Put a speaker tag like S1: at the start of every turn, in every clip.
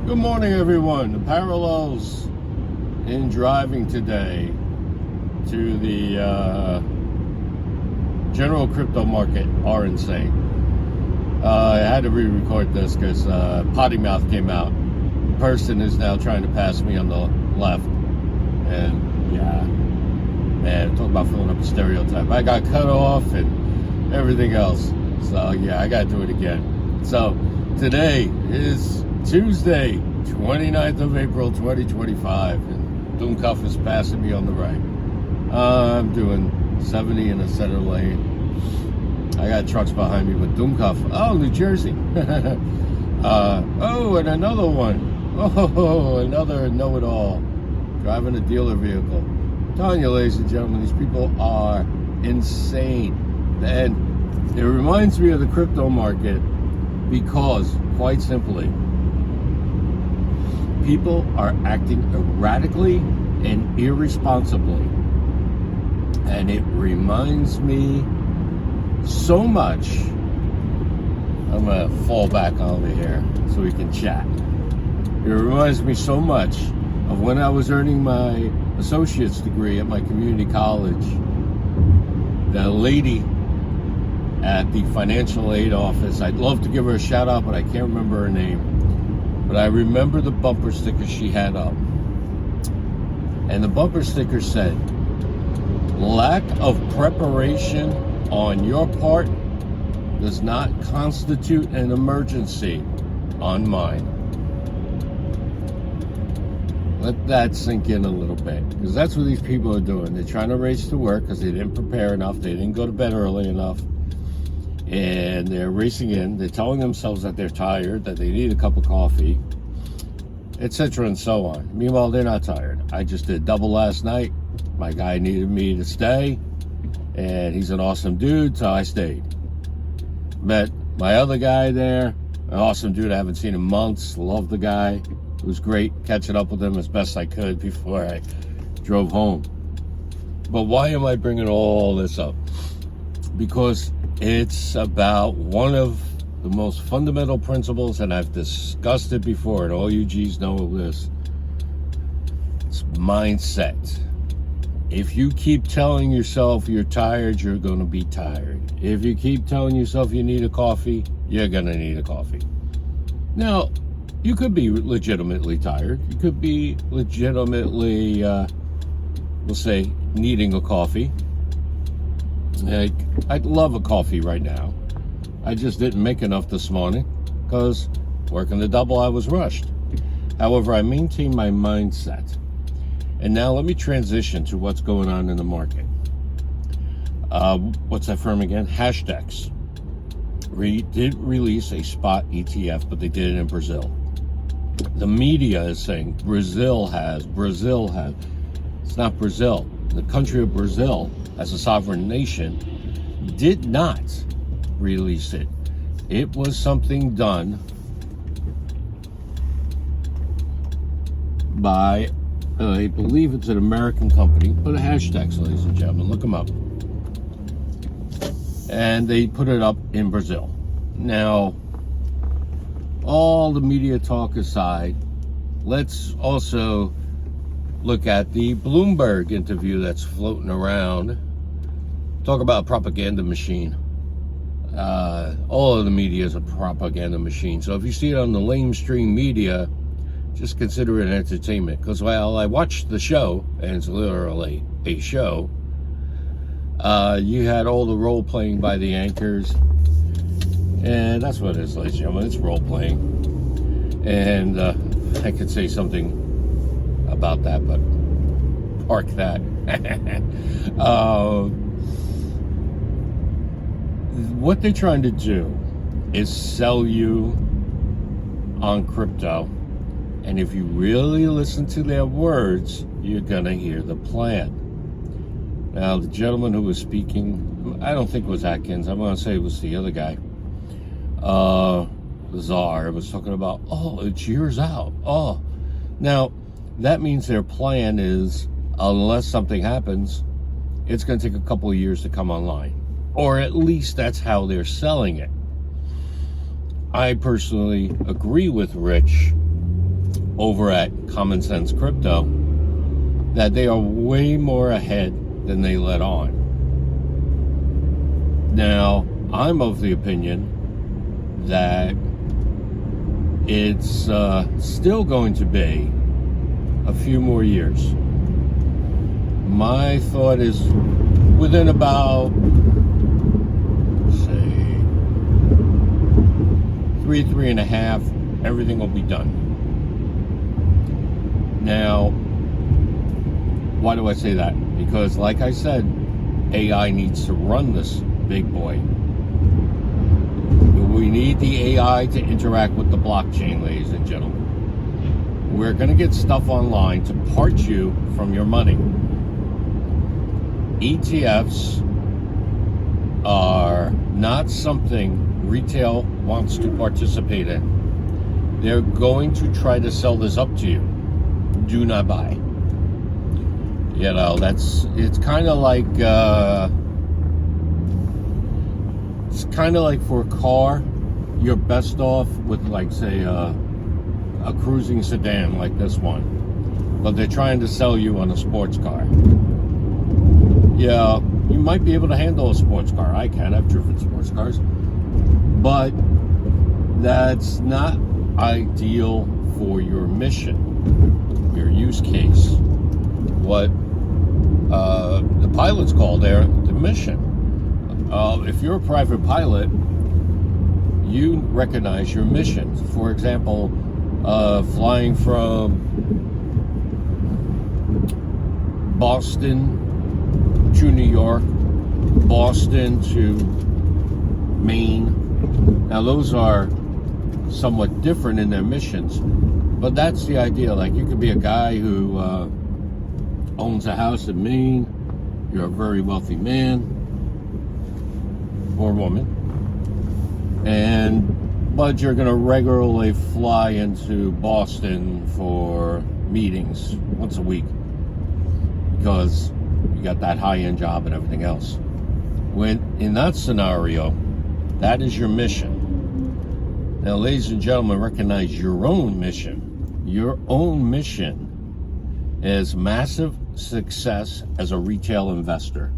S1: Good morning, everyone. The parallels in driving today to the general crypto market are insane. I had to re-record this because potty mouth came out. The person is now trying to pass me on the left, and yeah, man, talk about filling up a stereotype. I got cut off and everything else. So yeah, I got to do it again. So today is Tuesday, 29th of April, 2025, and Doomcuff is passing me on the right. I'm doing 70 in a center lane. I got trucks behind me with Doomcuff. Oh, New Jersey. Oh, and another one. Oh, another know-it-all. Driving a dealer vehicle. I'm telling you, ladies and gentlemen, these people are insane. And it reminds me of the crypto market because, quite simply, people are acting erratically and irresponsibly. And it reminds me so much. I'm going to fall back over here so we can chat. It reminds me so much of when I was earning my associate's degree at my community college. The lady at the financial aid office, I'd love to give her a shout out, but I can't remember her name. But I remember the bumper sticker she had up. And the bumper sticker said, "Lack of preparation on your part does not constitute an emergency on mine." Let that sink in a little bit, because that's what these people are doing. They're trying to race to work because they didn't prepare enough. They didn't go to bed early enough. And they're racing in. They're telling themselves that they're tired, that they need a cup of coffee, etc. and so on. Meanwhile, they're not tired. I just did double last night. My guy needed me to stay, and he's an awesome dude, so I stayed. Met my other guy there, an awesome dude I haven't seen in months. Love the guy. It was great catching up with him as best I could before I drove home. But why am I bringing all this up? Because it's about one of the most fundamental principles, and I've discussed it before, and all you G's know this. It's mindset. If you keep telling yourself you're tired, you're going to be tired. If you keep telling yourself you need a coffee, you're going to need a coffee. Now, you could be legitimately tired. You could be legitimately, we'll say, needing a coffee. Like, I'd love a coffee right now. I just didn't make enough this morning because working the double, I was rushed. However, I maintained my mindset. And now let me transition to what's going on in the market. What's that firm again? Hashdex did release a spot ETF, but they did it in Brazil. The media is saying Brazil has. It's not Brazil. The country of Brazil, as a sovereign nation, did not release it. It was something done by, I believe it's an American company, but a Hashdex, ladies and gentlemen, look them up. And they put it up in Brazil. Now, all the media talk aside, let's also look at the Bloomberg interview that's floating around. Talk about a propaganda machine. All of the media is a propaganda machine. So if you see it on the lamestream media, just consider it entertainment. Because while I watched the show, and it's literally a show, you had all the role playing by the anchors. And that's what it is, ladies and gentlemen. It's role playing. And I could say something about that, but park that. What they're trying to do is sell you on crypto. And if you really listen to their words, you're going to hear the plan. Now, the gentleman who was speaking, I don't think it was Atkins. I'm going to say it was the other guy. The czar was talking about, oh, it's years out. Oh, now that means their plan is, unless something happens, it's going to take a couple of years to come online. Or at least that's how they're selling it. I personally agree with Rich over at Common Sense Crypto that they are way more ahead than they let on. Now, I'm of the opinion that it's still going to be a few more years. My thought is within about, say, 3.5, everything will be done. Now, why do I say that? Because, like I said, AI needs to run this big boy. We need the AI to interact with the blockchain, ladies and gentlemen. We're going to get stuff online to part you from your money. ETFs are not something retail wants to participate in. They're going to try to sell this up to you. Do not buy. You know, it's kind of like for a car, you're best off with, like, say, a cruising sedan like this one, but they're trying to sell you on a sports car. Yeah, you might be able to handle a sports car. I can. I've driven sports cars, but that's not ideal for your mission, your use case. What the pilots call the mission. If you're a private pilot, you recognize your mission. For example, flying from Boston to New York, Boston to Maine. Now, those are somewhat different in their missions, but that's the idea. Like, you could be a guy who owns a house in Maine. You're a very wealthy man or woman, but you're going to regularly fly into Boston for meetings once a week because you got that high-end job and everything else. When in that scenario, that is your mission. Now, ladies and gentlemen, recognize your own mission. Your own mission is massive success as a retail investor.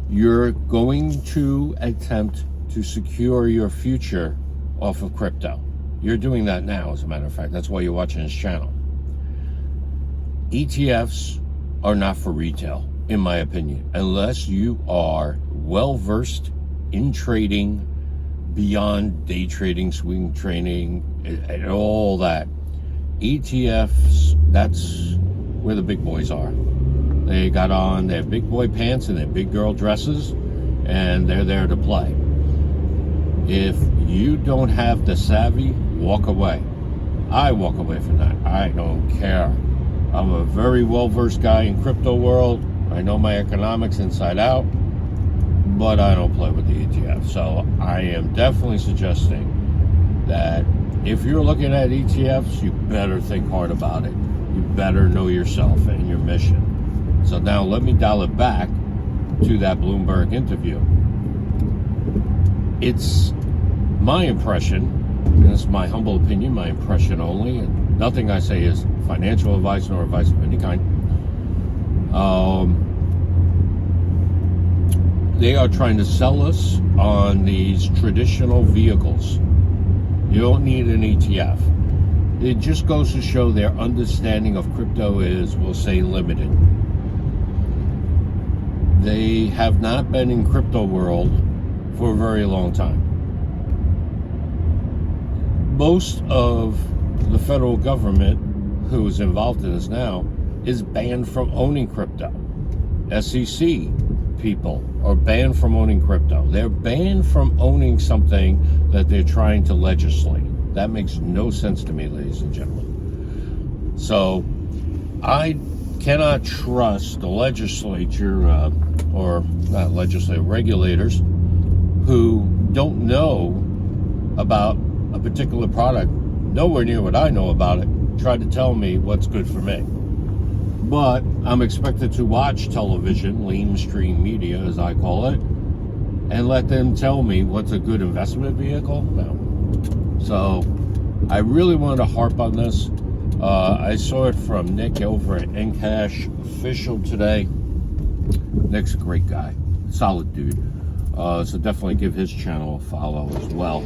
S1: You're going to attempt to secure your future off of crypto. You're doing that now, as a matter of fact. That's why you're watching this channel. ETFs are not for retail, in my opinion, unless you are well versed in trading beyond day trading, swing trading, and all that. ETFs, that's where the big boys are. They got on their big boy pants and their big girl dresses, and they're there to play. If you don't have the savvy, walk away. I walk away from that. I don't care. I'm a very well-versed guy in crypto world. I know my economics inside out, but I don't play with the ETF. So I am definitely suggesting that if you're looking at ETFs, you better think hard about it. You better know yourself and your mission. So now let me dial it back to that Bloomberg interview. It's my impression, and it's my humble opinion, my impression only, and nothing I say is financial advice nor advice of any kind. They are trying to sell us on these traditional vehicles. You don't need an ETF. It just goes to show their understanding of crypto is, we'll say, limited. They have not been in crypto world for a very long time. Most of the federal government who is involved in this now is banned from owning crypto. SEC people are banned from owning crypto. They're banned from owning something that they're trying to legislate. That makes no sense to me, ladies and gentlemen. So I cannot trust the legislature or not legislature, regulators who don't know about a particular product, nowhere near what I know about it, try to tell me what's good for me. But I'm expected to watch television, lamestream media as I call it, and let them tell me what's a good investment vehicle? No. So I really wanted to harp on this. I saw it from Nick over at Encash Official today. Nick's a great guy, solid dude. So definitely give his channel a follow as well.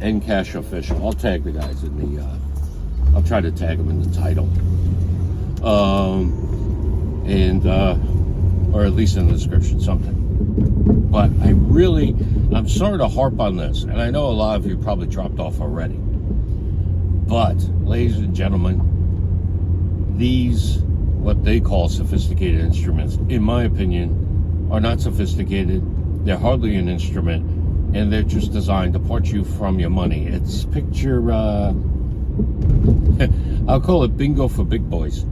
S1: Encash Official. I'll tag the guys in the. I'll try to tag them in the title. Or at least in the description, something. But I'm sorry to harp on this, and I know a lot of you probably dropped off already. But, ladies and gentlemen, these, what they call sophisticated instruments, in my opinion, are not sophisticated. They're hardly an instrument, and they're just designed to part you from your money. It's picture, I'll call it bingo for big boys.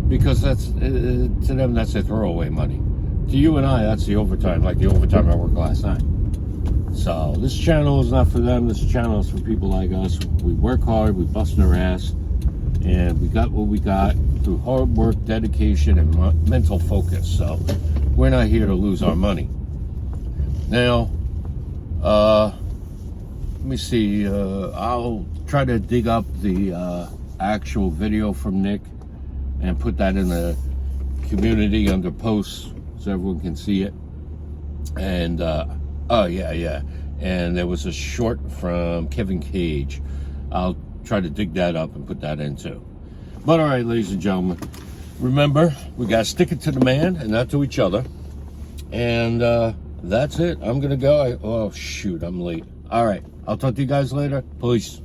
S1: Because that's, to them, that's their throwaway money. To you and I, that's the overtime, like the overtime I worked last night. So this channel is not for them. This channel is for people like us. We work hard, we bust our ass, and we got what we got through hard work, dedication, and mental focus. So we're not here to lose our money. Now, let me see. I'll try to dig up the actual video from Nick and put that in the community under posts so everyone can see it. And oh yeah, and there was a short from Kevin Cage. I'll try to dig that up and put that in too. But all right, ladies and gentlemen, remember, we gotta stick it to the man and not to each other. And that's it. I'm gonna go. Oh shoot, I'm late. All right, I'll talk to you guys later. Peace.